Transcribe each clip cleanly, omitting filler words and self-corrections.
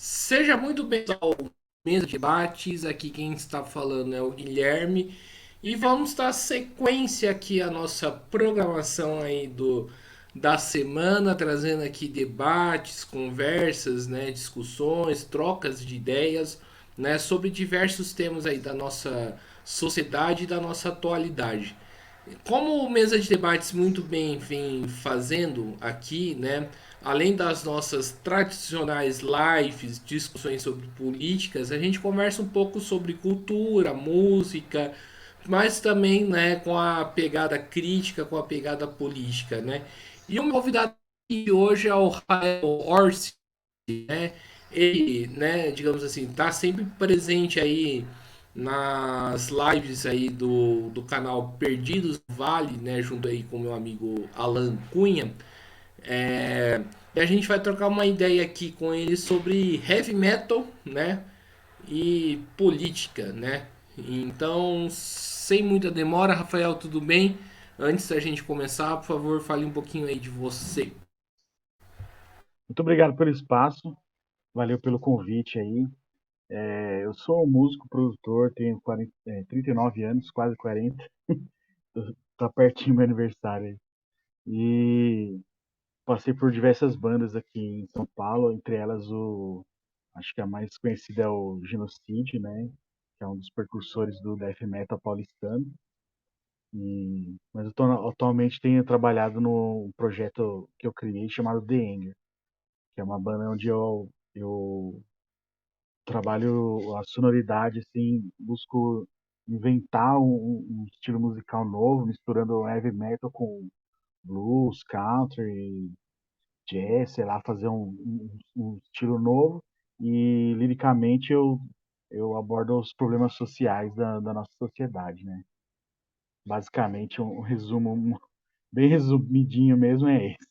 Seja muito bem-vindo ao Mesa de Debates. Aqui quem está falando é o Guilherme. E vamos dar sequência aqui à nossa programação aí da semana, trazendo aqui debates, conversas, né, discussões, trocas de ideias, né, sobre diversos temas aí da nossa sociedade e da nossa atualidade. Como o Mesa de Debates muito bem vem fazendo aqui, né? Além das nossas tradicionais lives, discussões sobre políticas, a gente conversa um pouco sobre cultura, música, mas também, né, com a pegada crítica, com a pegada política, né? E o meu convidado aqui hoje é o Rael Orsi, né? Ele, né, digamos assim, tá sempre presente aí nas lives aí do canal Perdidos no Vale, né, junto aí com o meu amigo Alan Cunha. E a gente vai trocar uma ideia aqui com ele sobre heavy metal, né, e política, né? Então, sem muita demora, Rafael, tudo bem? Antes da gente começar, por favor, fale um pouquinho aí de você. Muito obrigado pelo espaço, valeu pelo convite aí. Eu sou um músico, produtor, tenho 39 anos, quase 40. Tá pertinho do meu aniversário aí. E passei por diversas bandas aqui em São Paulo, entre elas acho que a mais conhecida é o Genocide, né? Que é um dos precursores do death metal paulistano. Mas atualmente tenho trabalhado no projeto que eu criei chamado The Anger, que é uma banda onde eu trabalho a sonoridade, assim, busco inventar um estilo musical novo, misturando heavy metal com blues, country, jazz, sei lá, fazer um estilo novo. E liricamente eu abordo os problemas sociais da nossa sociedade, né? Basicamente, um resumo bem resumidinho mesmo é esse.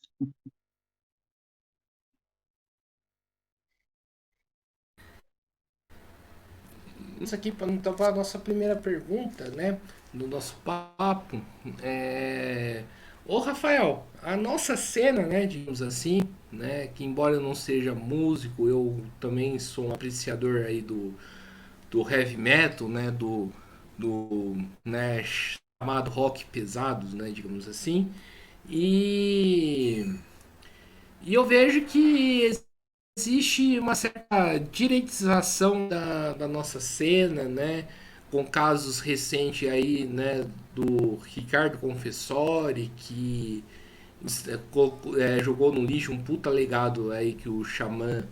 Isso aqui, então, para a nossa primeira pergunta, né, do nosso papo. É... Ô, Rafael, a nossa cena, né, digamos assim, né, que embora eu não seja músico, eu também sou um apreciador aí do heavy metal, né, do né, chamado rock pesados, né, digamos assim. E, e eu vejo que existe uma certa direitização da nossa cena, né? Com casos recentes aí, né? Do Ricardo Confessori, que jogou no lixo um puta legado aí que o Xamã,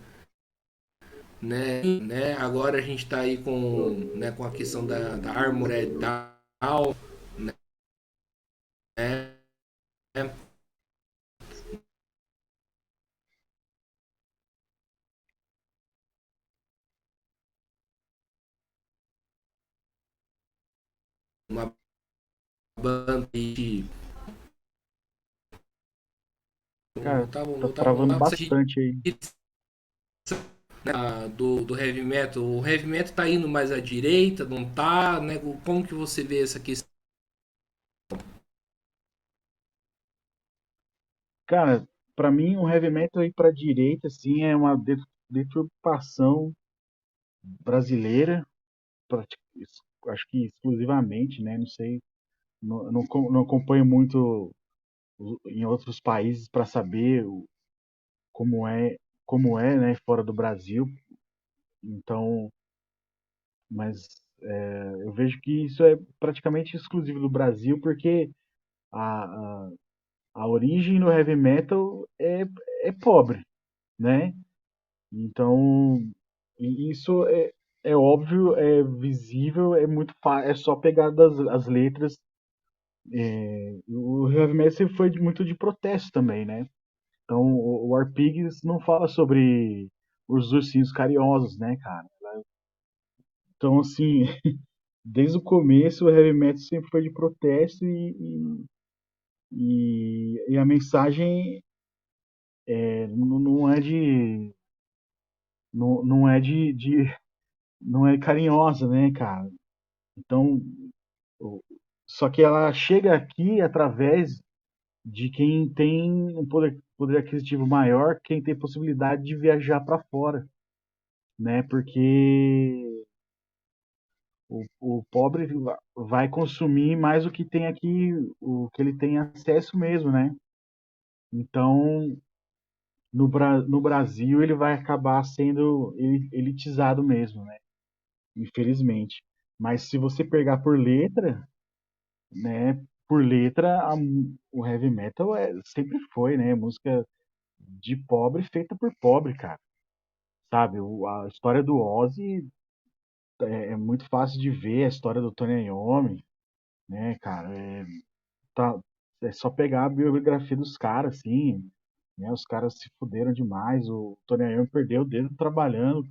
né? Agora a gente tá aí com a questão da Armored Down, né? Uma banda que Cara, tá não travando tava de bastante aí. do heavy metal. O heavy metal tá indo mais à direita, não tá, né? Como que você vê essa questão? Cara, pra mim o heavy metal ir pra direita, assim, é uma deturpação brasileira, acho que exclusivamente, né? Não sei, não acompanho muito em outros países para saber como é, como é, né, fora do Brasil. Então, mas eu vejo que isso é praticamente exclusivo do Brasil, porque a, a, a origem do heavy metal é pobre, né? Então, isso é óbvio, é visível, é só pegar as letras. O heavy metal sempre foi muito de protesto também, né? Então, o War Pigs não fala sobre os ursinhos carinhosos, né, cara? Então, assim, desde o começo o heavy metal sempre foi de protesto e a mensagem não é não é não é carinhosa, né, cara? Então, o- só que ela chega aqui através de quem tem um poder aquisitivo maior, quem tem possibilidade de viajar para fora. né? Porque o pobre vai consumir mais o que tem aqui, o que ele tem acesso mesmo, né? Então, no Brasil, ele vai acabar sendo elitizado mesmo, né? Infelizmente. Mas se você pegar por letra, né? Por letra, o heavy metal sempre foi, né? Música de pobre feita por pobre, cara. Sabe? A história do Ozzy é muito fácil de ver, a história do Tony Iommi, né, cara? Tá, é só pegar a biografia dos caras, assim, né? Os caras se fuderam demais. O Tony Iommi perdeu o dedo trabalhando,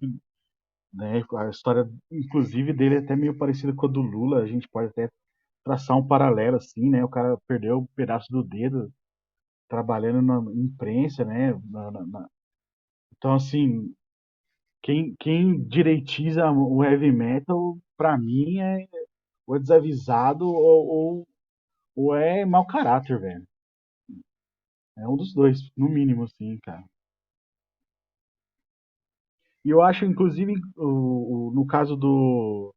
né? A história, inclusive, dele é até meio parecida com a do Lula. A gente pode até traçar um paralelo, assim, né? O cara perdeu um pedaço do dedo trabalhando na imprensa, né? Então, assim, quem direitiza o heavy metal, pra mim, ou é desavisado ou é mau caráter, velho. É um dos dois, no mínimo, assim, cara. E eu acho, inclusive, no caso do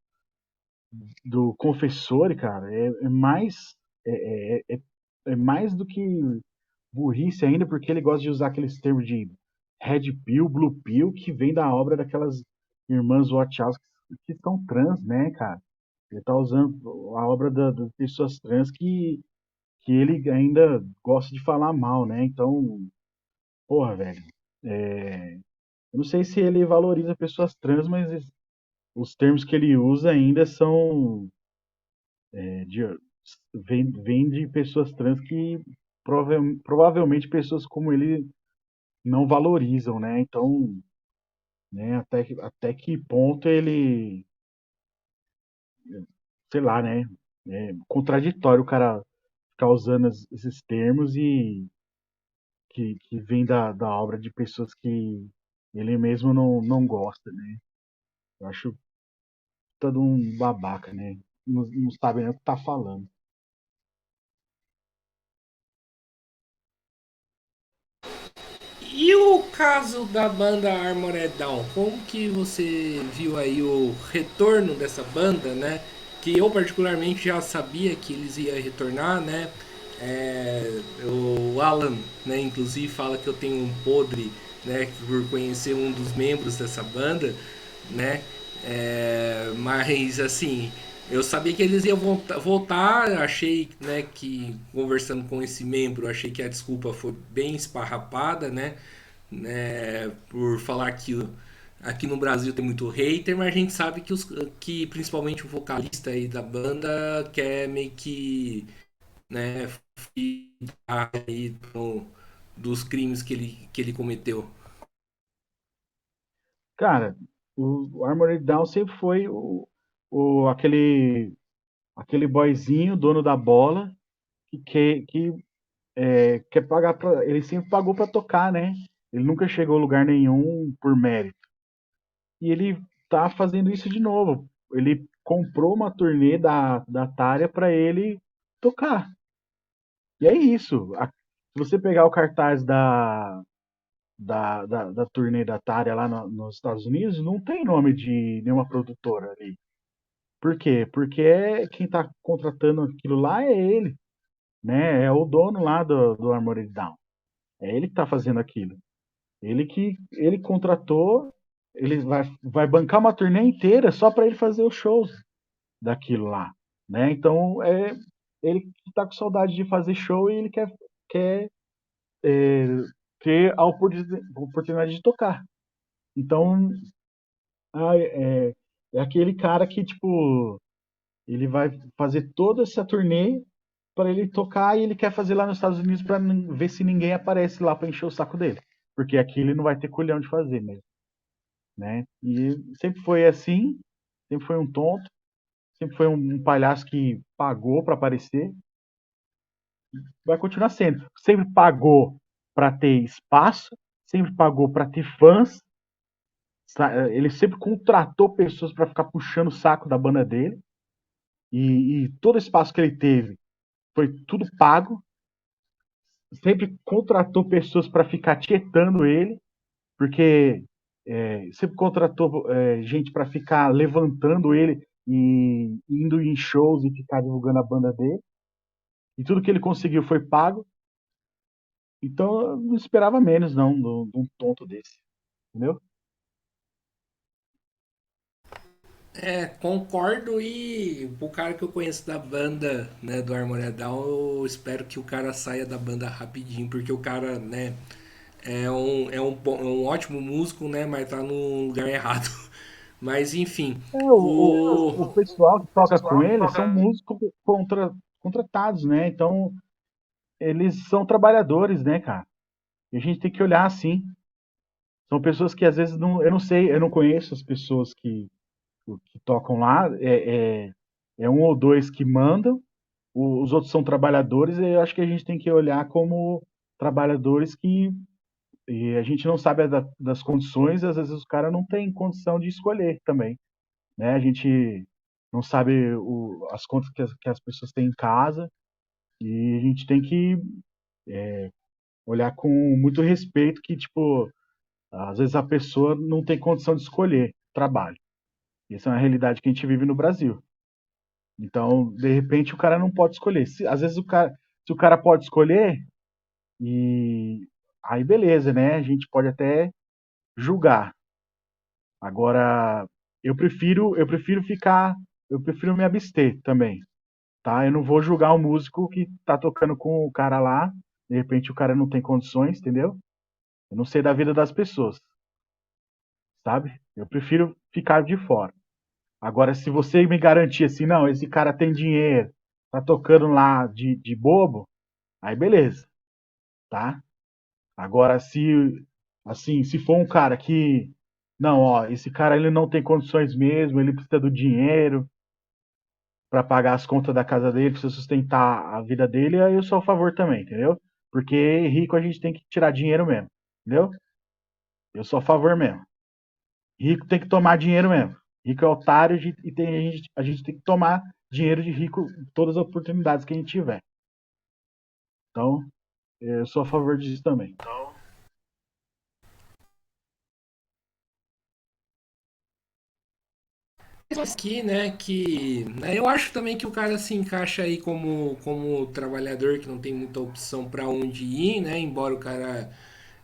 Confessor, cara, é mais do que burrice ainda, porque ele gosta de usar aqueles termos de Red Pill, Blue Pill, que vem da obra daquelas irmãs Wachowski que são trans, né, cara? Ele tá usando a obra das pessoas trans que ele ainda gosta de falar mal, né? Então, porra, velho. Eu não sei se ele valoriza pessoas trans, mas os termos que ele usa ainda são de, vem de pessoas trans que provavelmente pessoas como ele não valorizam, né? Então, né, até que ponto ele, sei lá, né? É contraditório o cara ficar usando esses termos e que vem da obra de pessoas que ele mesmo não gosta, né? Eu acho todo um babaca, né? Não sabe nem o que tá falando. E o caso da banda Armored Down, como que você viu aí o retorno dessa banda, né? Que eu particularmente já sabia que eles iam retornar, né? O Alan, né, inclusive fala que eu tenho um podre, né, por conhecer um dos membros dessa banda, né? Mas assim, eu sabia que eles iam voltar, achei, né, que conversando com esse membro, achei que a desculpa foi bem esparrapada, né, por falar que aqui no Brasil tem muito hater, mas a gente sabe que principalmente o vocalista aí da banda quer meio que, né, aí dos crimes que ele cometeu. Cara, o Armored Down sempre foi aquele boyzinho, dono da bola, que quer pagar pra. Ele sempre pagou pra tocar, né? Ele nunca chegou a lugar nenhum por mérito. E ele tá fazendo isso de novo. Ele comprou uma turnê da Tária pra ele tocar. E é isso. Se você pegar o cartaz da turnê da Tária lá nos Estados Unidos, não tem nome de nenhuma produtora ali. Por quê? Porque quem está contratando aquilo lá é ele, né? É o dono lá do Armored Down. É ele que está fazendo aquilo. Ele contratou, ele vai bancar uma turnê inteira só para ele fazer os shows daquilo lá, né? Então ele que tá com saudade de fazer show e ele quer ter a oportunidade de tocar. Então é aquele cara que tipo ele vai fazer toda essa turnê para ele tocar e ele quer fazer lá nos Estados Unidos para ver se ninguém aparece lá para encher o saco dele, porque aqui ele não vai ter culhão de fazer mesmo, né? E sempre foi assim, sempre foi um tonto, sempre foi um palhaço que pagou para aparecer, vai continuar sendo. Sempre pagou para ter espaço, sempre pagou para ter fãs, ele sempre contratou pessoas para ficar puxando o saco da banda dele e todo o espaço que ele teve foi tudo pago, sempre contratou pessoas para ficar tietando ele, porque Você contratou gente para ficar levantando ele e indo em shows e ficar divulgando a banda dele. E tudo que ele conseguiu foi pago. Então eu não esperava menos, não, de um tonto desse. Entendeu? Concordo e o cara que eu conheço da banda, né, do Harmonia Down, eu espero que o cara saia da banda rapidinho, porque o cara, né, é um ótimo músico, né, mas tá no lugar errado. Mas enfim, o O pessoal que toca com ele são músicos contratados, né? Então eles são trabalhadores, né, cara? E a gente tem que olhar assim. São pessoas que às vezes não, eu não sei, eu não conheço as pessoas que tocam lá. É um ou dois que mandam, os outros são trabalhadores, e eu acho que a gente tem que olhar como trabalhadores que e a gente não sabe das condições, às vezes os caras não têm condição de escolher também, né? A gente não sabe as contas que as pessoas têm em casa e a gente tem que olhar com muito respeito que, tipo, às vezes a pessoa não tem condição de escolher trabalho. Essa é uma realidade que a gente vive no Brasil. Então, de repente, o cara não pode escolher. Às vezes se o cara pode escolher, e aí beleza, né? A gente pode até julgar. Agora, eu prefiro me abster também, tá? Eu não vou julgar o músico que tá tocando com o cara lá, de repente o cara não tem condições, entendeu? Eu não sei da vida das pessoas, sabe? Eu prefiro ficar de fora. Agora, se você me garantir assim, não, esse cara tem dinheiro, tá tocando lá de bobo, aí beleza, tá? Agora, se for um cara que, não, ó, esse cara ele não tem condições mesmo, ele precisa do dinheiro para pagar as contas da casa dele, precisa sustentar a vida dele, aí eu sou a favor também, entendeu? Porque rico a gente tem que tirar dinheiro mesmo, entendeu? Eu sou a favor mesmo. Rico tem que tomar dinheiro mesmo. Rico é otário e a gente tem que tomar dinheiro de rico em todas as oportunidades que a gente tiver. Então, eu sou a favor disso também. aqui, né, que né, eu acho também que o cara se encaixa aí como trabalhador que não tem muita opção para onde ir, né? Embora o cara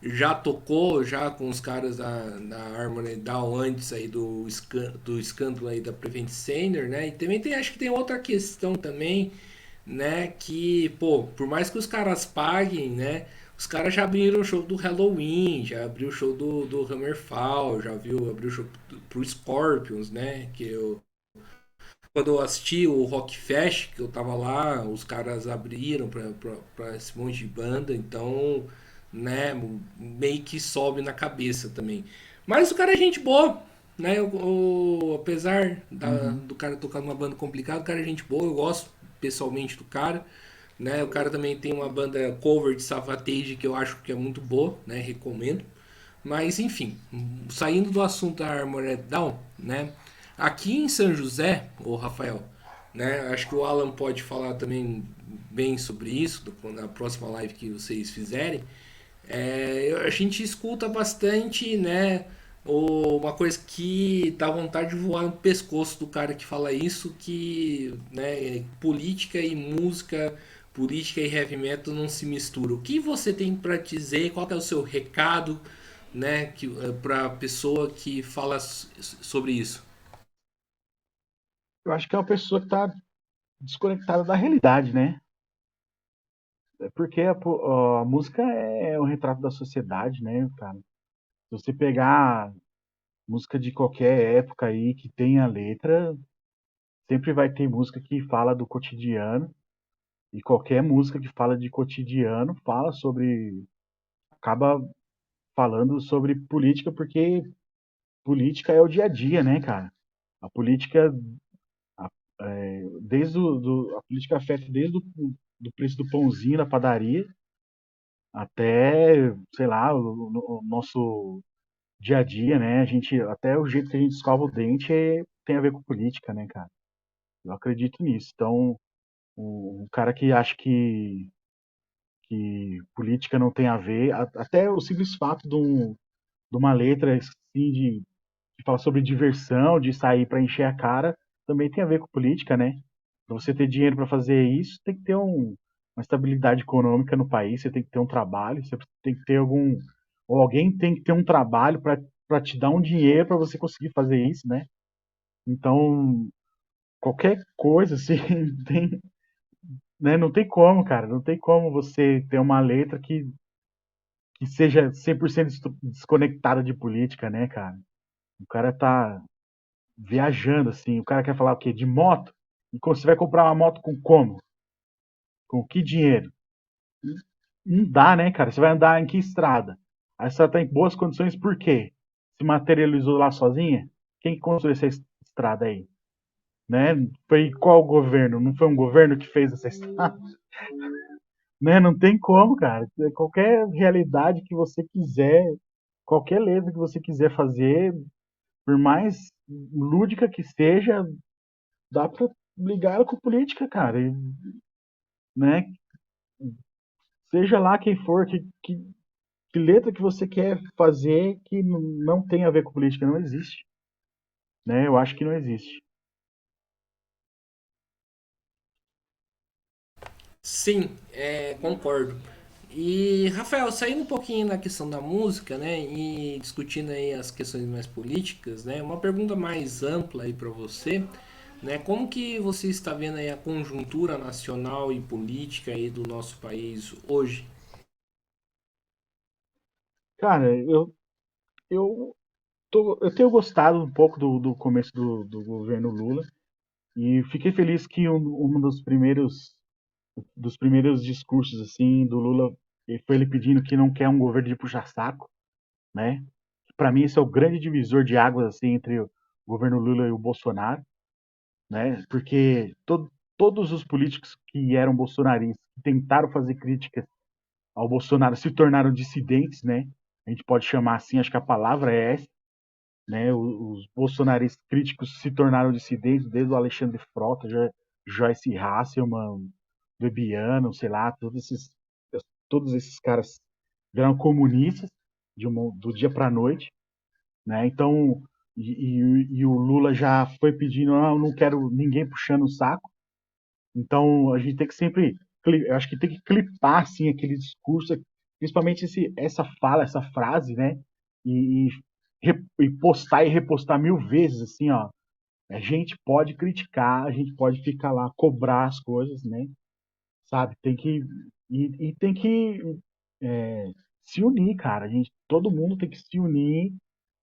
já tocou já com os caras da Harmony Down antes aí do escândalo aí da Prevent Sender, né? E também tem, acho que tem outra questão também, né? Que, pô, por mais que os caras paguem, né? Os caras já abriram o show do Halloween, já abriu o show do Hammerfall, abriu o show pro Scorpions, né? Quando eu assisti o Rock Fest, que eu tava lá, os caras abriram pra esse monte de banda, então, né, meio que sobe na cabeça também. Mas o cara é gente boa, né? Apesar Uhum. do cara tocar numa banda complicada, o cara é gente boa, eu gosto pessoalmente do cara, né? O cara também tem uma banda cover de Savatage que eu acho que é muito boa, né? Recomendo. Mas enfim, saindo do assunto da Armored Down, né? Aqui em São José, o Rafael, né? Acho que o Alan pode falar também bem sobre isso na próxima live que vocês fizerem. A gente escuta bastante, né? Uma coisa que dá vontade de voar no pescoço do cara que fala isso, que né, política e música, política e heavy metal não se misturam. O que você tem para dizer? Qual que é o seu recado, né, para pessoa que fala sobre isso? Eu acho que é uma pessoa que está desconectada da realidade, né? Porque a música é um retrato da sociedade, né, cara? Se você pegar música de qualquer época aí que tenha letra, sempre vai ter música que fala do cotidiano, e qualquer música que fala de cotidiano acaba falando sobre política, porque política é o dia a dia, né, cara? A política, a política afeta desde do preço do pãozinho da padaria até, sei lá, o nosso dia a dia, né? Até o jeito que a gente escova o dente tem a ver com política, né, cara? Eu acredito nisso. Então, o cara que acha que política não tem a ver, até o simples fato de uma letra assim de falar sobre diversão, de sair para encher a cara, também tem a ver com política, né? Para você ter dinheiro para fazer isso, tem que ter uma estabilidade econômica no país, você tem que ter um trabalho, você tem que ter algum. Ou alguém tem que ter um trabalho para te dar um dinheiro para você conseguir fazer isso, né? Então, qualquer coisa, assim, tem, né? Não tem como, cara, não tem como você ter uma letra que seja 100% desconectada de política, né, cara? O cara tá viajando, assim. O cara quer falar o quê? De moto? E você vai comprar uma moto com como? Com que dinheiro? Não dá, né, cara? Você vai andar em que estrada? A estrada tá em boas condições por quê? Se materializou lá sozinha? Quem que construiu essa estrada aí? Né? Foi qual governo? Não foi um governo que fez essa estrada? Né? Não tem como, cara. Qualquer realidade que você quiser, qualquer letra que você quiser fazer, por mais lúdica que seja, dá pra ligar ela com política, cara. E, né? Seja lá quem for, que letra que você quer fazer que não tem a ver com política, não existe. Né? Eu acho que não existe. Sim, concordo. E, Rafael, saindo um pouquinho da questão da música, né, e discutindo aí as questões mais políticas, né, uma pergunta mais ampla aí para você, né, como que você está vendo aí a conjuntura nacional e política aí do nosso país hoje? Cara, eu, eu tenho gostado um pouco do começo do governo Lula e fiquei feliz que um dos primeiros discursos assim do Lula foi ele pedindo que não quer um governo de puxa-saco, né? Para mim esse é o grande divisor de águas assim entre o governo Lula e o Bolsonaro, né? Porque todos os políticos que eram bolsonaristas, que tentaram fazer críticas ao Bolsonaro, se tornaram dissidentes, né? A gente pode chamar assim, acho que a palavra é essa, né? Os bolsonaristas críticos se tornaram dissidentes, desde o Alexandre Frota, Joyce Hasselman, Bebiano, sei lá, todos esses caras viraram comunistas do dia para a noite, né? Então, e o Lula já foi pedindo, não, não quero ninguém puxando o saco. Então, a gente tem que sempre, eu acho que tem que clipar assim aquele discurso, principalmente essa fala, essa frase, né? E, e postar e repostar mil vezes, assim, ó. A gente pode criticar, a gente pode ficar lá, cobrar as coisas, né? Sabe? Tem que e tem que é, se unir, cara. Todo mundo tem que se unir,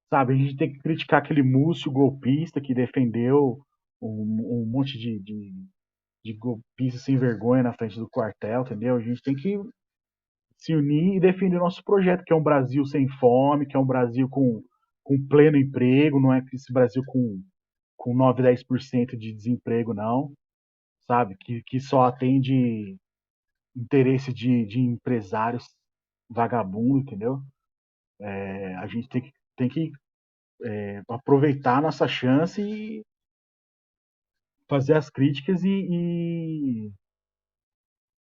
sabe? A gente tem que criticar aquele Múcio golpista que defendeu um monte de golpista sem vergonha na frente do quartel, entendeu? A gente tem que se unir e defender o nosso projeto, que é um Brasil sem fome, que é um Brasil com pleno emprego, não é esse Brasil com 9, 10% de desemprego, não, sabe? Que só atende interesse de empresários vagabundo, entendeu? A gente tem que aproveitar a nossa chance e fazer as críticas e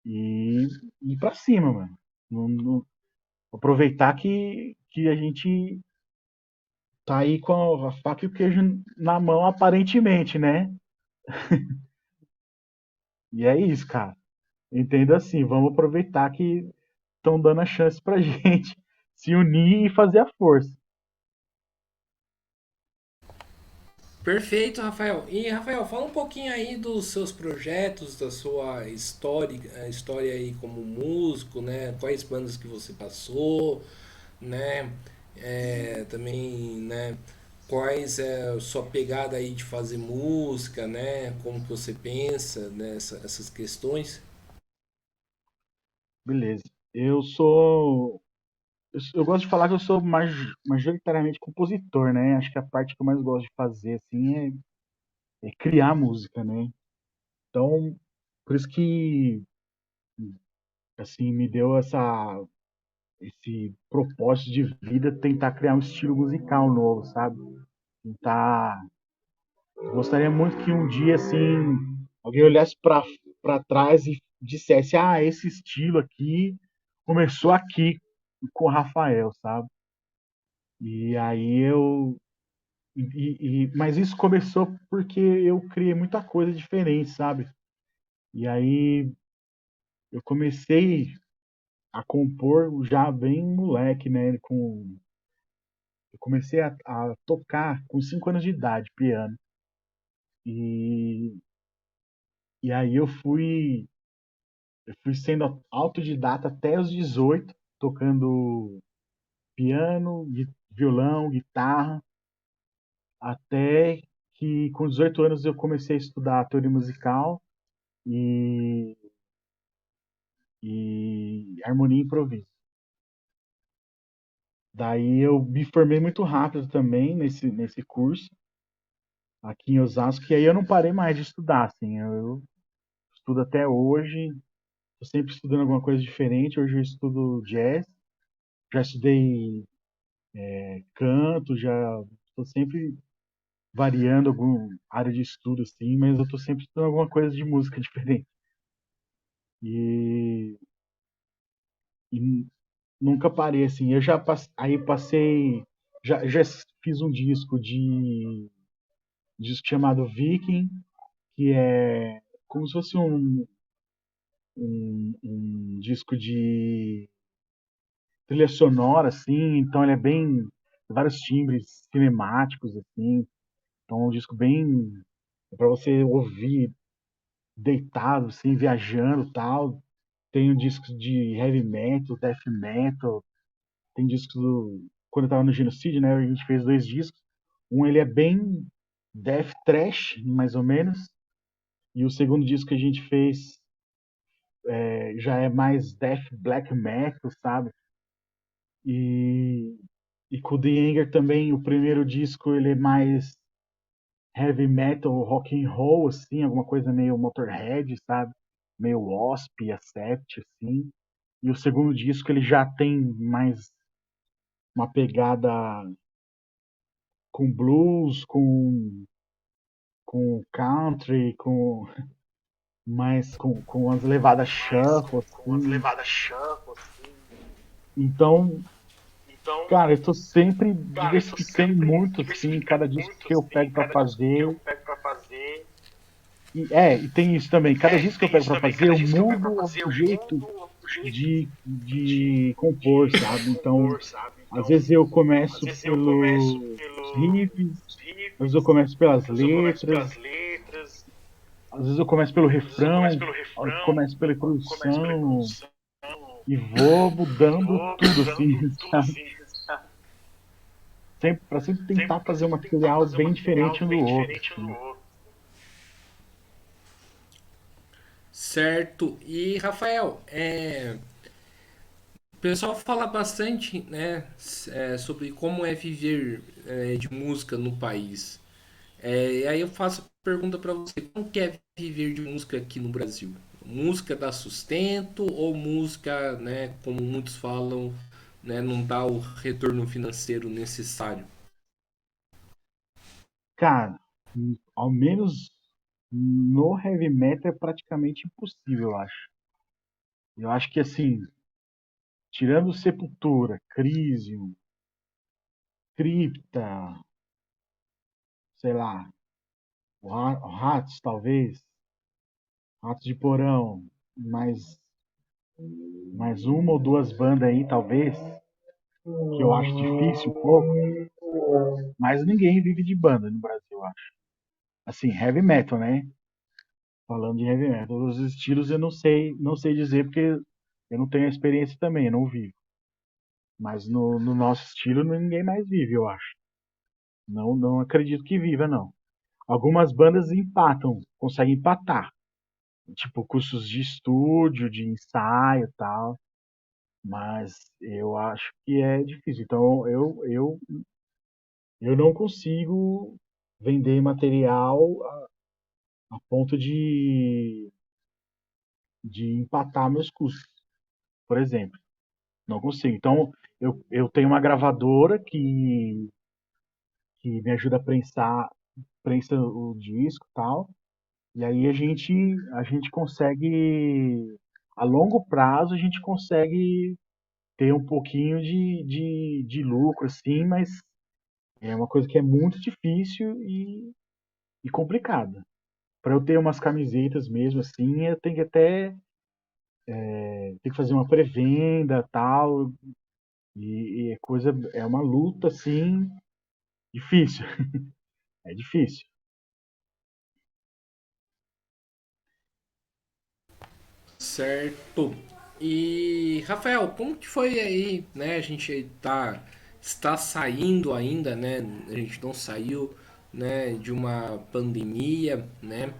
ir pra cima, mano. Aproveitar que a gente tá aí com a faca e o queijo na mão, aparentemente, né? E é isso, cara. Entendo assim, vamos aproveitar que estão dando a chance pra gente se unir e fazer a força. Perfeito, Rafael. E, Rafael, fala um pouquinho aí dos seus projetos, da sua história aí como músico, né? Quais bandas que você passou, né? Também, né? Quais é a sua pegada aí de fazer música, né? Como que você pensa nessas questões? Beleza. Eu sou. Eu gosto de falar que eu sou majoritariamente compositor, né? Acho que a parte que eu mais gosto de fazer, assim, é criar música, né? Então, por isso que, assim, me deu esse propósito de vida tentar criar um estilo musical novo, sabe? Tentar. Eu gostaria muito que um dia, assim, alguém olhasse para trás e dissesse: ah, esse estilo aqui começou aqui com o Rafael, sabe? E aí eu. Mas isso começou porque eu criei muita coisa diferente, sabe? E aí eu comecei a compor já bem moleque, né? Eu comecei a tocar com 5 anos de idade, piano. E, e aí eu fui sendo autodidata até os 18, tocando piano, violão, guitarra, até que com 18 anos eu comecei a estudar teoria musical e, e harmonia e improviso. Daí eu me formei muito rápido também nesse curso aqui em Osasco, e aí eu não parei mais de estudar, assim, eu estudo até hoje, estou sempre estudando alguma coisa diferente. Hoje eu estudo jazz, já estudei canto, já estou sempre variando alguma área de estudo, assim, mas eu estou sempre estudando alguma coisa de música diferente. E, e nunca parei, assim, aí passei, já fiz um disco chamado Viking, que é como se fosse um disco de trilha sonora, assim, então ele é bem vários timbres cinemáticos, assim, então é um disco bem para você ouvir deitado, assim, viajando, tal. Tem um disco de heavy metal, death metal, tem discos do quando eu tava no Genocídio, né, a gente fez dois discos. Um ele é bem death thrash, mais ou menos, e o segundo disco que a gente fez já é mais death black metal, sabe? E E com o The Anger também, o primeiro disco ele é mais heavy metal, rock and roll, assim, alguma coisa meio Motorhead, sabe? Meio Wasp, Accept, assim. E o segundo disco ele já tem mais uma pegada com blues, com country, com umas levadas shuffle, com as assim. levadas shuffle, assim. Então, Então, cara, eu tô sempre cara, eu tô diversificando sempre muito, assim, diversificando cada disco muito, que eu assim, pego para cada disco que eu fazer. pego pra fazer. E tem isso também. Cada disco que eu Tem pego isso para também. fazer, Cada eu disco que eu pego pra mudo fazer, o eu jeito mudo o jeito de compor, sabe? Então, compor, sabe? às Então, vezes eu às começo vezes eu começo pelos pelos riffs, às vezes eu riffs, começo pelas às vezes eu começo letras, pelas letras, às vezes eu começo pelo às vezes eu começo refrão, pelo às vezes eu refrão, começo pela começo pela introdução introdução, e vou e mudando vou tudo assim, mudando tudo sabe? assim, sabe? Sempre, para sempre Sempre, tentar pra fazer um sempre tentar material fazer um bem material diferente um do bem outro, diferente um do assim. outro. Certo. E Rafael, o pessoal fala bastante, né, sobre como é viver de música no país. E aí eu faço a pergunta para você, como que é viver de música aqui no Brasil? Música dá sustento ou música, né, como muitos falam, né, não dá o retorno financeiro necessário? Cara, ao menos no heavy metal é praticamente impossível, eu acho. Eu acho que assim, tirando Sepultura, Crisium, Cripta, sei lá, o Ratos talvez, Ratos de Porão, mais uma ou duas bandas aí talvez, que eu acho difícil um pouco, mas ninguém vive de banda no Brasil, eu acho. Assim, heavy metal, né? Falando de heavy metal, os estilos eu não sei dizer porque eu não tenho a experiência também, eu não vivo. Mas no nosso estilo ninguém mais vive, eu acho. Não acredito que viva, não. Algumas bandas empatam, conseguem empatar. Tipo, custos de estúdio, de ensaio e tal. Mas eu acho que é difícil. Então, eu não consigo vender material a ponto de empatar meus custos, por exemplo. Não consigo. Então, eu tenho uma gravadora que me ajuda a prensa o disco e tal. E aí a gente consegue, a longo prazo, a gente consegue ter um pouquinho de lucro, assim, mas é uma coisa que é muito difícil e complicada. Para eu ter umas camisetas mesmo assim, eu tenho que até ter que fazer uma pré-venda, tal, e é coisa é uma luta assim difícil, é difícil. Certo. E Rafael, como que foi aí, né? A gente está saindo ainda, né? A gente não saiu, né, de uma pandemia, né?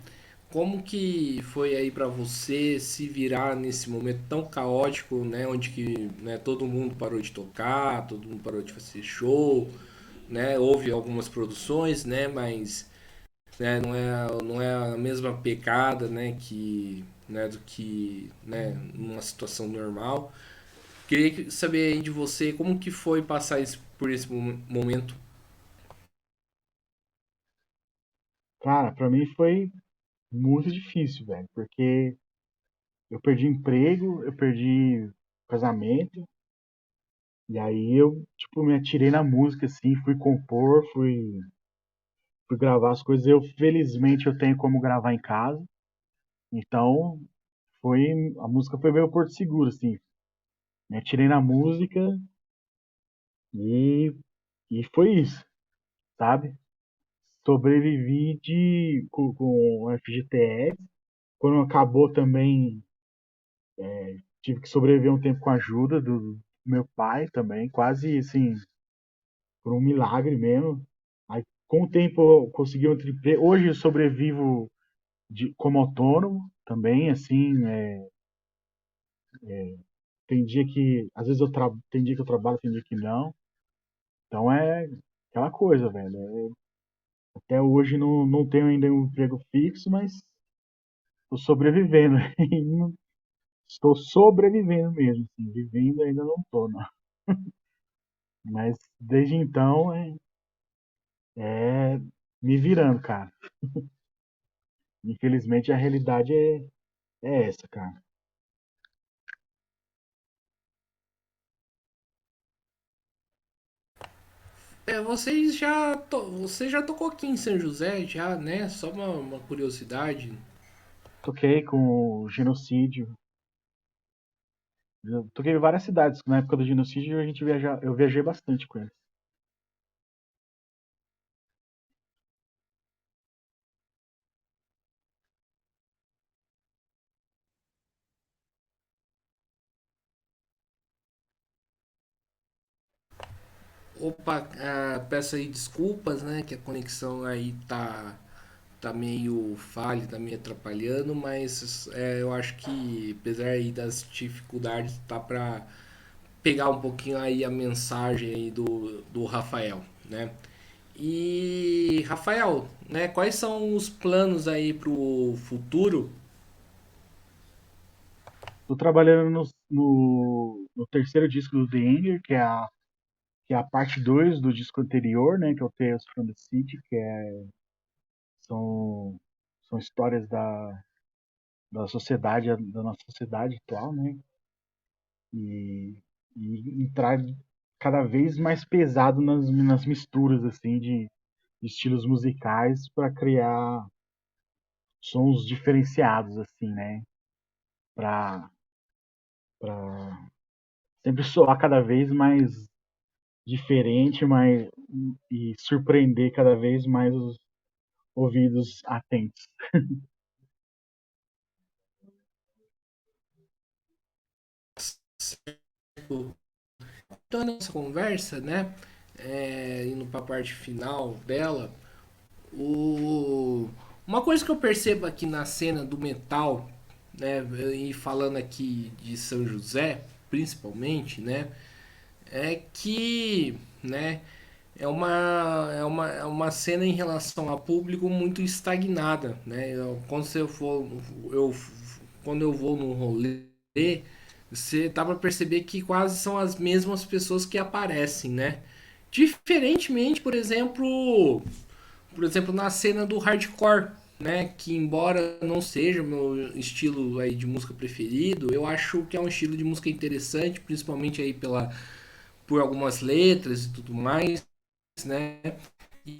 Como que foi aí para você se virar nesse momento tão caótico, né, onde que, né, todo mundo parou de tocar, todo mundo parou de fazer show, né? Houve algumas produções, né, mas né, não é a mesma pegada, né, do que, né, numa situação normal. Queria saber aí de você como que foi passar por esse momento. Cara, para mim foi muito difícil, velho, porque eu perdi emprego, eu perdi casamento, e aí eu, tipo, me atirei na música, assim, fui compor, fui gravar as coisas. Eu, felizmente, eu tenho como gravar em casa, então foi, a música foi meu porto seguro, assim. Me atirei na música e, e foi isso, sabe? Sobrevivi com o FGTS. Quando acabou também, tive que sobreviver um tempo com a ajuda do meu pai também, quase assim, por um milagre mesmo. Aí, com o tempo, eu consegui outro emprego. Hoje eu sobrevivo como autônomo também, assim, tem dia que, às vezes tem dia que eu trabalho, tem dia que não. Então é aquela coisa, velho. Até hoje não tenho ainda um emprego fixo, mas estou sobrevivendo. E estou sobrevivendo mesmo, assim, vivendo ainda não tô, não. Mas desde então é me virando, cara. Infelizmente a realidade é essa, cara. Você já tocou aqui em São José, já, né? Só uma curiosidade. Toquei com o genocídio. Eu toquei em várias cidades. Na época do genocídio eu viajei bastante com ele. Opa, peço aí desculpas, né? Que a conexão aí tá meio falha, tá meio atrapalhando, mas eu acho que apesar aí das dificuldades, tá para pegar um pouquinho aí a mensagem aí do Rafael, né? E Rafael, né? Quais são os planos aí pro futuro? Tô trabalhando no terceiro disco do The Anger, que é a parte 2 do disco anterior, né? Que é o Tales from the City, são, são histórias da sociedade, da nossa sociedade atual, né? E, e entrar cada vez mais pesado nas misturas, assim, de estilos musicais para criar sons diferenciados, assim, né? Para sempre soar cada vez mais diferente, e surpreender cada vez mais os ouvidos atentos. Então, nessa conversa, né? Indo para a parte final dela, o... uma coisa que eu percebo aqui na cena do metal, né? E falando aqui de São José, principalmente, né? É que, né? É uma cena em relação a público muito estagnada, né? Eu, quando eu vou num rolê, você dá pra perceber que quase são as mesmas pessoas que aparecem, né? Diferentemente, por exemplo, na cena do hardcore, né, que embora não seja o meu estilo aí de música preferido, eu acho que é um estilo de música interessante, principalmente aí por algumas letras e tudo mais, né? E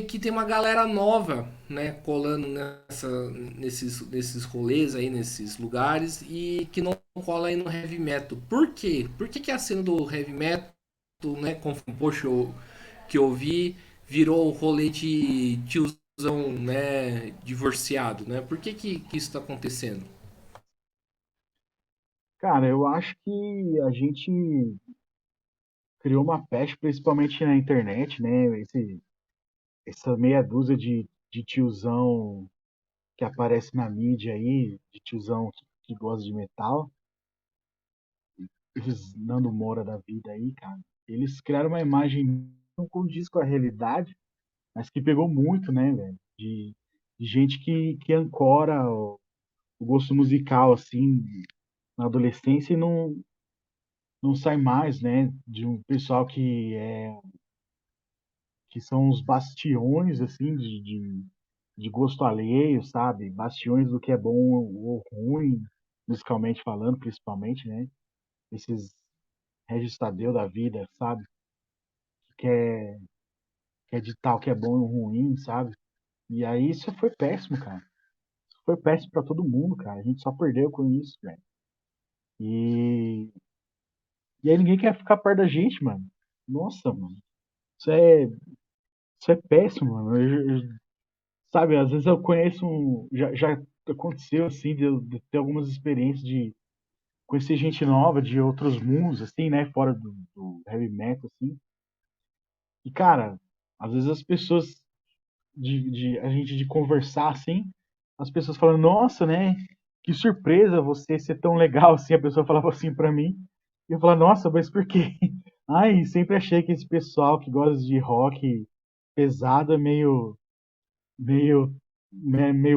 que tem uma galera nova, né, colando nesses rolês aí, nesses lugares, e que não cola aí no heavy metal. Por quê? Por que, que a cena do heavy metal, né, conforme poxa, que eu vi, virou o rolê de tiozão, né, divorciado, né? Por que, que isso está acontecendo? Cara, eu acho que a gente criou uma peste, principalmente na internet, né? Essa meia dúzia de tiozão que aparece na mídia aí, de tiozão que gosta de metal, esses Nando Moura da vida aí, cara. Eles criaram uma imagem que não condiz com a realidade, mas que pegou muito, né, velho? De gente que ancora o gosto musical, assim, na adolescência e não sai mais, né? De um pessoal que são os bastiões, assim, de gosto alheio, sabe? Bastiões do que é bom ou ruim, musicalmente falando, principalmente, né? Esses Regis Tadeu da vida, sabe? Que é, que é de tal que é bom ou ruim, sabe? E aí isso foi péssimo, cara. Isso foi péssimo pra todo mundo, cara. A gente só perdeu com isso, velho. E, e aí ninguém quer ficar perto da gente, mano. Nossa, mano. Isso é, isso é péssimo, mano. Sabe, às vezes eu conheço já aconteceu assim de ter algumas experiências de conhecer gente nova de outros mundos, assim, né? Fora do heavy metal, assim. E, cara, às vezes as pessoas a gente de conversar assim, as pessoas falam, nossa, né? Que surpresa você ser tão legal assim. A pessoa falava assim pra mim. E eu falava, nossa, mas por quê? Ai, sempre achei que esse pessoal que gosta de rock pesado é meio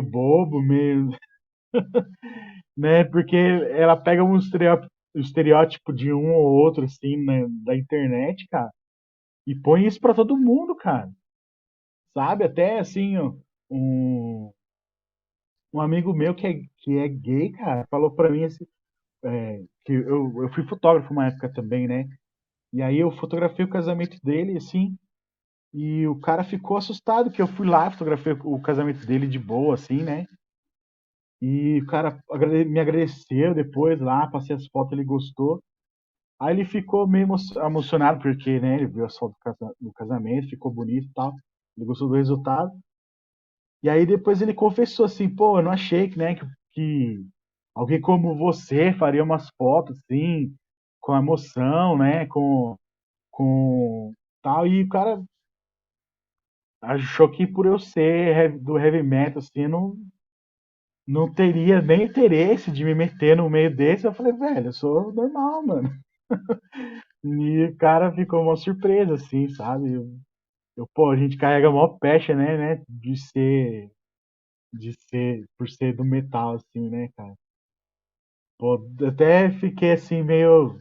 bobo, meio, né? Porque ela pega um estereótipo de um ou outro, assim, né, da internet, cara, e põe isso pra todo mundo, cara. Sabe? Até, assim, ó, um, um amigo meu que é gay, cara, falou pra mim, assim, que eu fui fotógrafo uma época também, né? E aí eu fotografei o casamento dele, assim, e o cara ficou assustado que eu fui lá, fotografei o casamento dele de boa, assim, né? E o cara me agradeceu depois lá, passei as fotos, ele gostou. Aí ele ficou meio emocionado, porque, né, ele viu as fotos do casamento, ficou bonito e tal. Ele gostou do resultado. E aí depois ele confessou assim, pô, eu não achei que, né, que alguém como você faria umas fotos assim, com emoção, né, com tal. E o cara achou que por eu ser do heavy metal, assim, eu não teria nem interesse de me meter no meio desse. Eu falei, velho, eu sou normal, mano. E o cara ficou uma surpresa, assim, sabe? Pô, a gente carrega a maior pecha, né, por ser do metal, assim, né, cara? Pô, até fiquei, assim, meio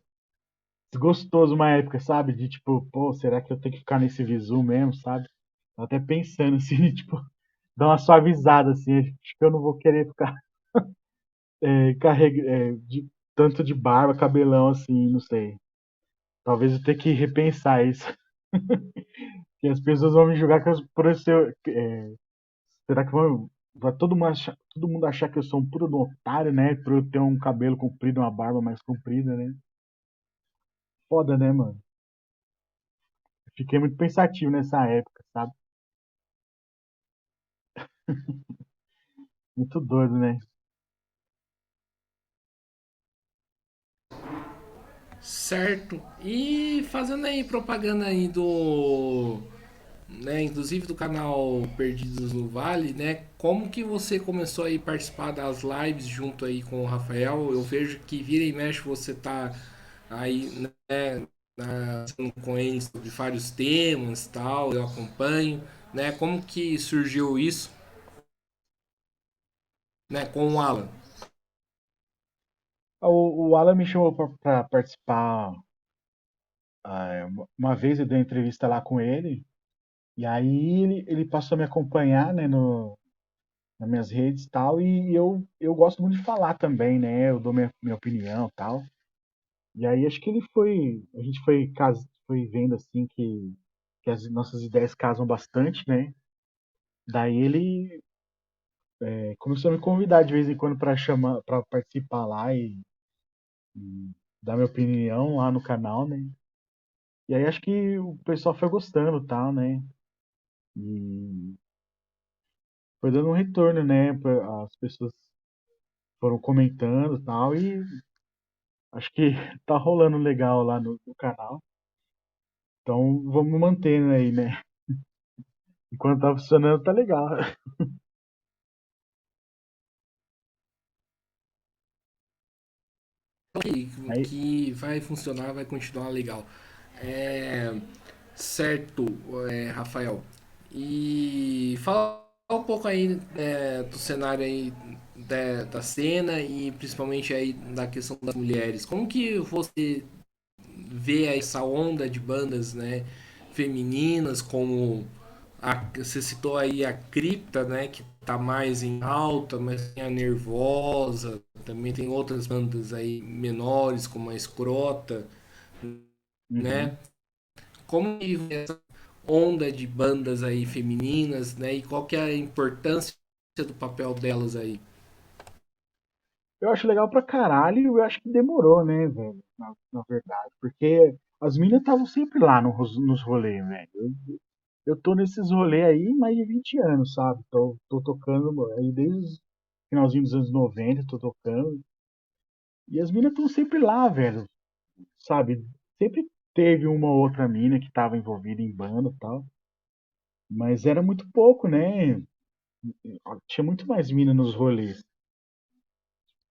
desgostoso uma época, sabe? De tipo, pô, será que eu tenho que ficar nesse visu mesmo, sabe? Tava até pensando, assim, tipo, dar uma suavizada, assim, acho que eu não vou querer ficar de tanto de barba, cabelão, assim, não sei. Talvez eu tenha que repensar isso. Que as pessoas vão me julgar que eu, por eu ser, será que vai todo mundo achar que eu sou um puro de um otário, né? Por eu ter um cabelo comprido, uma barba mais comprida, né? Foda, né, mano? Fiquei muito pensativo nessa época, sabe? Muito doido, né? Certo. E fazendo aí propaganda aí do, né, inclusive do canal Perdidos no Vale, né? Como que você começou aí a participar das lives junto aí com o Rafael? Eu vejo que vira e mexe você tá aí, né, com ele sobre vários temas, tal, eu acompanho, né? Como que surgiu isso, né, com o Alan? O Alan me chamou pra participar. Uma vez eu dei uma entrevista lá com ele, e aí ele passou a me acompanhar, né, nas minhas redes e tal, e eu gosto muito de falar também, né? Eu dou minha opinião e tal. E aí acho que a gente foi vendo assim que as nossas ideias casam bastante, né? Daí ele começou a me convidar de vez em quando para chamar, para participar lá e dar minha opinião lá no canal, né? E aí acho que o pessoal foi gostando, e tal, né? E foi dando um retorno, né? As pessoas foram comentando, e tal, e acho que tá rolando legal lá no canal. Então vamos mantendo aí, né? Enquanto tá funcionando, tá legal. Aí, que vai funcionar, vai continuar legal. É, certo, Rafael. E fala um pouco aí do cenário aí da cena e principalmente aí da questão das mulheres. Como que você vê essa onda de bandas, né, femininas, como você citou aí a Cripta, né, que tá mais em alta, mas tem a Nervosa, também tem outras bandas aí menores, como a Escrota, uhum. né? Como que vê essa onda de bandas aí femininas, né, e qual que é a importância do papel delas aí? Eu acho legal pra caralho e eu acho que demorou, né, velho? Na verdade. Porque as minas estavam sempre lá nos rolês, velho. Eu tô nesses rolês aí mais de 20 anos, sabe? Tô tocando aí desde o finalzinho dos anos 90, tô tocando. E as minas estão sempre lá, velho. Sabe? Sempre teve uma ou outra mina que tava envolvida em banda e tal. Mas era muito pouco, né? Tinha muito mais mina nos rolês.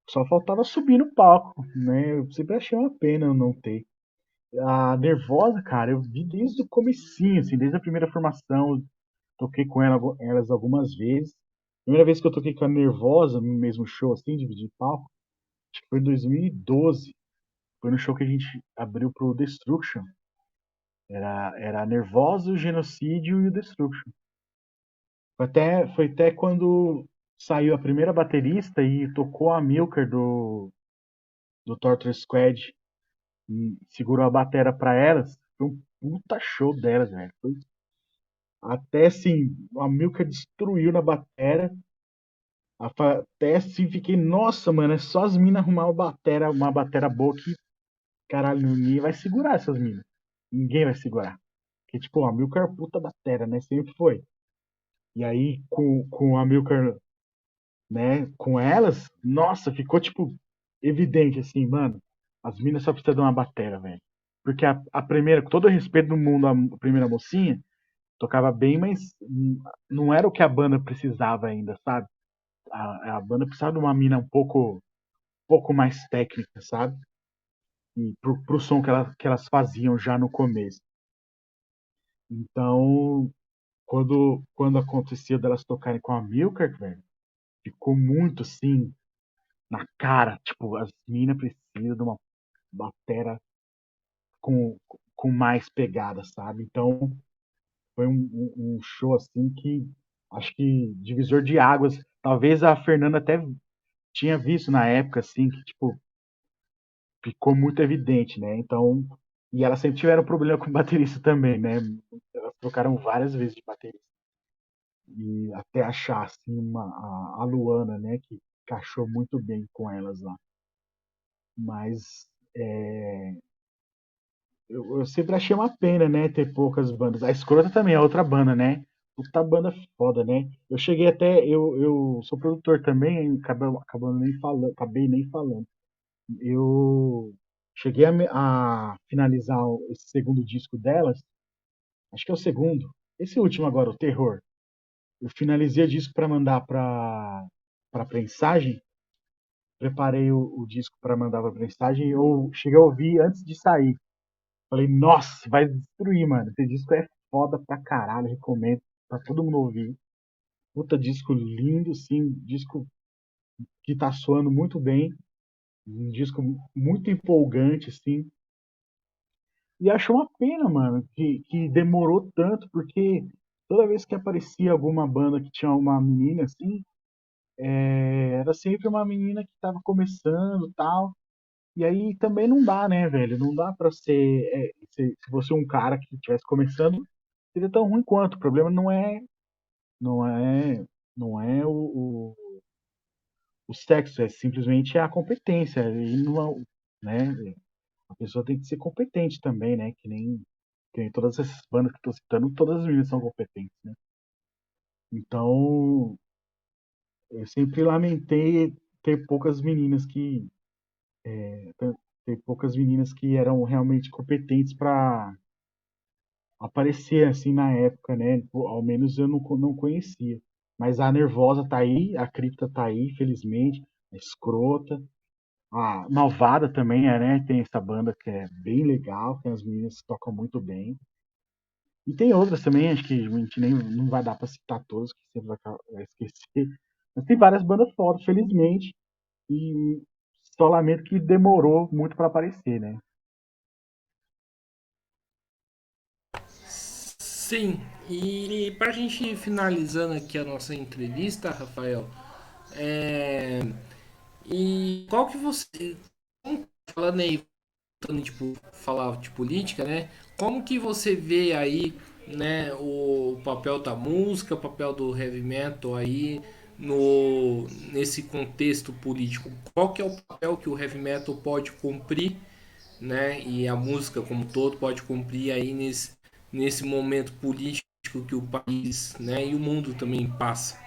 Só faltava subir no palco, né? Eu sempre achei uma pena não ter. A Nervosa, cara, eu vi desde o comecinho, assim, desde a primeira formação. Toquei com elas algumas vezes. Primeira vez que eu toquei com a Nervosa, no mesmo show, assim, dividir palco, acho que foi em 2012. Foi no show que a gente abriu pro Destruction. Era a Nervosa, o Genocídio e o Destruction. Foi até quando saiu a primeira baterista e tocou a Milker do Torture Squad e segurou a batera pra elas. Foi um puta show delas, velho. Até assim, a Milker destruiu na batera. Até assim fiquei, nossa, mano, é só as minas arrumar uma batera boa que, caralho, ninguém vai segurar essas minas. Ninguém vai segurar. Porque, tipo, a Milker é puta batera, né? Sempre foi. E aí, com a Milker, né, com elas, nossa, ficou, tipo, evidente, assim, mano, as minas só precisam de uma batera, velho. Porque a primeira, com todo o respeito do mundo, a primeira mocinha, tocava bem, mas não era o que a banda precisava ainda, sabe? A banda precisava de uma mina um pouco mais técnica, sabe? E pro som que elas faziam já no começo. Então, quando acontecia delas tocarem com a Milker, velho, ficou muito assim, na cara. Tipo, as minas precisam de uma batera com, com mais pegada, sabe? Então, foi um show assim que acho que divisor de águas. Talvez a Fernanda até tinha visto na época, assim, que, tipo, ficou muito evidente, né? Então, e elas sempre tiveram problema com o baterista também, né? Elas trocaram várias vezes de baterista. E até achar, assim, a Luana, né? Que encaixou muito bem com elas lá. Mas eu sempre achei uma pena, né? Ter poucas bandas. A Escrota também é outra banda, né? Puta banda foda, né? Eu cheguei até. Eu sou produtor também, acabei nem falando. Eu cheguei a finalizar esse segundo disco delas, acho que é o segundo, esse último agora, o Terror. Eu finalizei o disco para mandar para prensagem, preparei o disco para mandar para prensagem e eu cheguei a ouvir antes de sair. Falei, nossa, vai destruir, mano. Esse disco é foda pra caralho, recomendo pra todo mundo ouvir. Puta disco lindo, sim, disco que tá soando muito bem, um disco muito empolgante, assim. E acho uma pena, mano, que demorou tanto, porque toda vez que aparecia alguma banda que tinha uma menina assim, era sempre uma menina que tava começando, tal. E aí também não dá, né, velho? Não dá pra ser, se fosse um cara que estivesse começando, seria tão ruim quanto. O problema não é, não é o sexo, é simplesmente a competência. E não, né? A pessoa tem que ser competente também, né? Que nem todas essas bandas que eu tô citando, todas as meninas são competentes, né? Então, eu sempre lamentei ter poucas meninas que ter ter poucas meninas que eram realmente competentes para aparecer assim na época, né? Pô, ao menos eu não conhecia. Mas a Nervosa tá aí, a Cripta tá aí, felizmente, a Escrota, a Malvada também é, né? Tem essa banda que é bem legal, tem as meninas que tocam muito bem. E tem outras também, acho que a gente nem não vai dar para citar todas, que sempre vai esquecer. Mas tem várias bandas fodas, felizmente, e só lamento que demorou muito para aparecer, né? Sim, e para a gente finalizando aqui a nossa entrevista, Rafael, é, e qual que você, falando aí, tipo, falar de política, né? Como que você vê aí, né, o papel da música, o papel do heavy metal aí no nesse contexto político? Qual que é o papel que o heavy metal pode cumprir, né? E a música como um todo pode cumprir aí nesse momento político que o país, né, e o mundo também passa.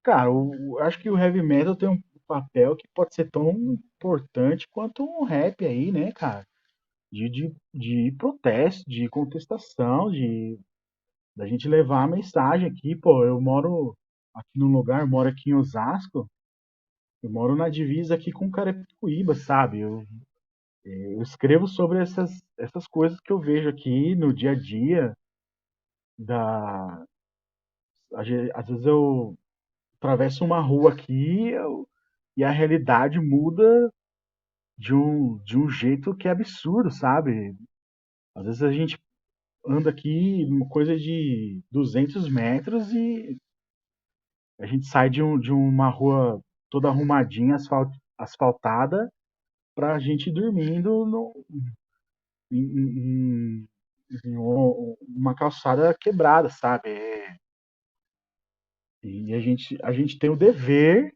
Cara, acho que o heavy metal tem um papel que pode ser tão importante quanto um rap aí, né, cara? De protesto, de contestação, da gente levar a mensagem aqui, pô. Eu moro aqui num lugar, eu moro aqui em Osasco, eu moro na divisa aqui com Carapicuíba, sabe? Eu escrevo sobre essas coisas que eu vejo aqui no dia a dia, da, às vezes eu atravesso uma rua aqui e a realidade muda de um jeito que é absurdo, sabe? Às vezes a gente anda aqui uma coisa de 200 metros e a gente sai de uma rua toda arrumadinha, asfaltada, pra gente ir dormindo em, uma calçada quebrada, sabe? E a gente tem o dever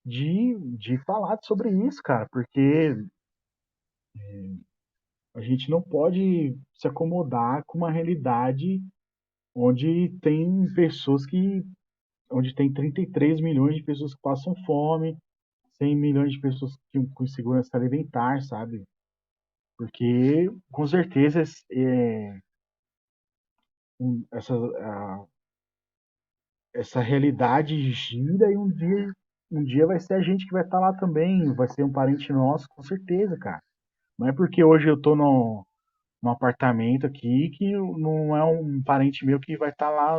de falar sobre isso, cara, porque a gente não pode se acomodar com uma realidade onde tem pessoas que onde tem 33 milhões de pessoas que passam fome, 100 milhões de pessoas com insegurança alimentar, sabe? Porque, com certeza, essa realidade gira e um dia vai ser a gente que vai estar lá também, vai ser um parente nosso, com certeza, cara. Não é porque hoje eu tô num apartamento aqui que não é um parente meu que vai estar lá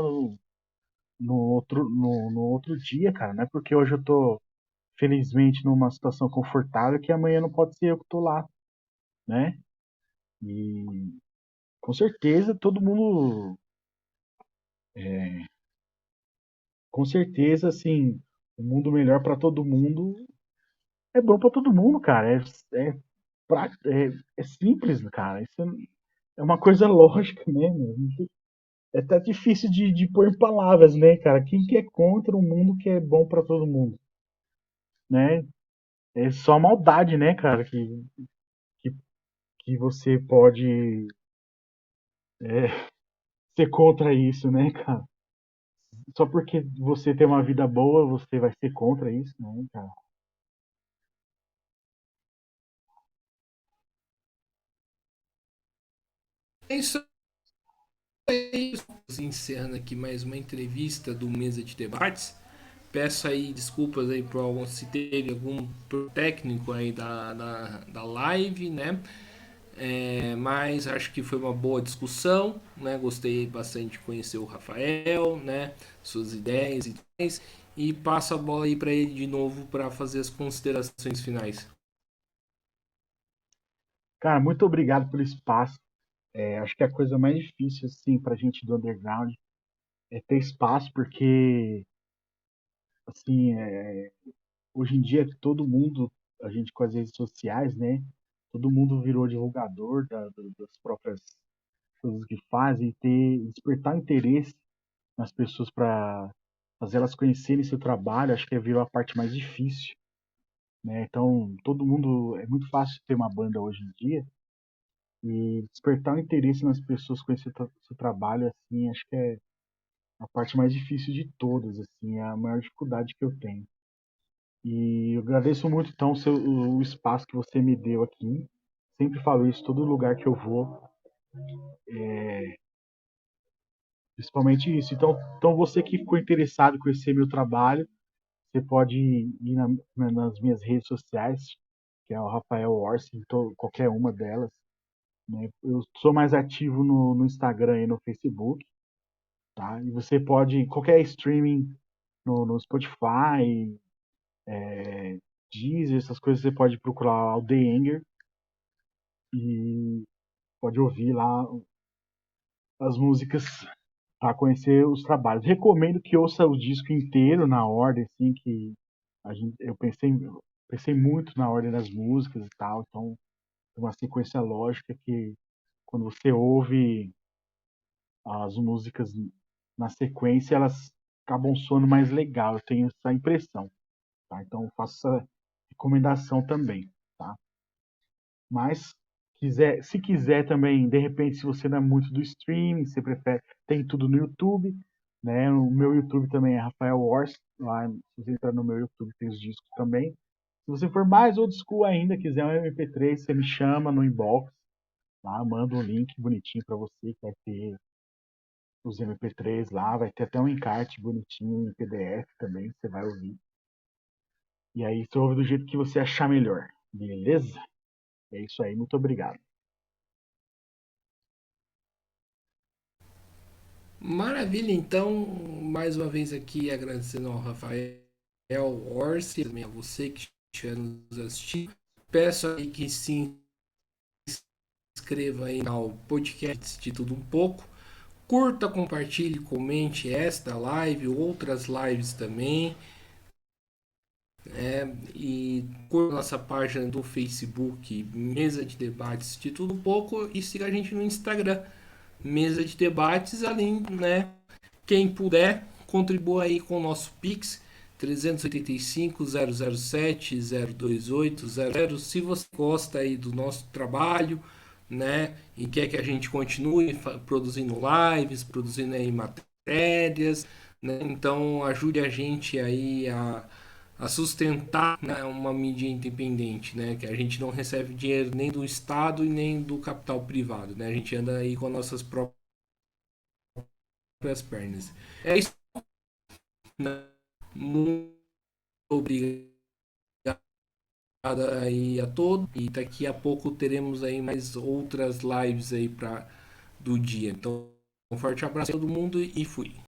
no outro dia, cara. Não é porque hoje eu tô, felizmente, numa situação confortável que amanhã não pode ser eu que tô lá, né? E com certeza todo mundo, com certeza, assim, um mundo melhor para todo mundo é bom para todo mundo, cara. É simples, cara. Isso é uma coisa lógica, né, meu? É até difícil de pôr em palavras, né, cara? Quem que é contra um mundo que é bom para todo mundo, né? É só maldade, né, cara, que, que você pode ser contra isso, né, cara? Só porque você tem uma vida boa, você vai ser contra isso, né, cara? É isso aí, encerrando aqui mais uma entrevista do Mesa de Debates. Peço aí desculpas aí por algum, se teve algum técnico aí da live, né? Mas acho que foi uma boa discussão, né? Gostei bastante de conhecer o Rafael, né? Suas ideias e tudo mais. E passo a bola aí para ele de novo para fazer as considerações finais. Cara, muito obrigado pelo espaço. Acho que a coisa mais difícil, assim, pra gente do underground é ter espaço, porque assim, hoje em dia todo mundo, a gente com as redes sociais, né? Todo mundo virou divulgador das próprias coisas que fazem e despertar interesse nas pessoas para fazer elas conhecerem seu trabalho, acho que virou a parte mais difícil, né? Então, todo mundo, é muito fácil ter uma banda hoje em dia e despertar o interesse nas pessoas conhecer seu trabalho, assim, acho que é a parte mais difícil de todas, assim, é a maior dificuldade que eu tenho. E eu agradeço muito, então, o espaço que você me deu aqui. Sempre falo isso, todo lugar que eu vou, principalmente isso. Então você que ficou interessado em conhecer meu trabalho, você pode ir nas minhas redes sociais, que é o Rafael Orsi, qualquer uma delas, né? Eu sou mais ativo no Instagram e no Facebook, tá? E você pode, qualquer streaming no Spotify, Deezer, essas coisas, você pode procurar o The Anger e pode ouvir lá as músicas para conhecer os trabalhos. Recomendo que ouça o disco inteiro na ordem, assim, que eu pensei muito na ordem das músicas e tal, então tem uma sequência lógica que quando você ouve as músicas na sequência, elas acabam soando mais legal, eu tenho essa impressão, tá? Então eu faço essa recomendação também, tá? Mas se quiser também, de repente, se você não é muito do streaming, você prefere, tem tudo no YouTube, né? O meu YouTube também é Rafael Wars, lá, se você entrar no meu YouTube tem os discos também. Se você for mais old school ainda, quiser um MP3, você me chama no inbox, lá, manda um link bonitinho para você, que vai ter os MP3 lá, vai ter até um encarte bonitinho em PDF também, você vai ouvir. E aí você ouve do jeito que você achar melhor, beleza? É isso aí, muito obrigado. Maravilha, então, mais uma vez aqui agradecendo ao Rafael Orsi, também a você que estiver nos assistindo. Peço aí que se inscreva aí no podcast de tudo um pouco. Curta, compartilhe, comente esta live, outras lives também. E curta nossa página do Facebook, Mesa de Debates de tudo um pouco. E siga a gente no Instagram, Mesa de Debates, além, né? Quem puder, contribua aí com o nosso Pix 385 007 028 00. Se você gosta aí do nosso trabalho, né, e quer que a gente continue produzindo lives, produzindo aí matérias, né, então ajude a gente aí a sustentar, né, uma mídia independente, né, que a gente não recebe dinheiro nem do Estado e nem do capital privado, né, a gente anda aí com nossas próprias pernas. É isso, né? Muito obrigado aí a todos e daqui a pouco teremos aí mais outras lives aí para do dia. Então, um forte abraço a todo mundo e fui.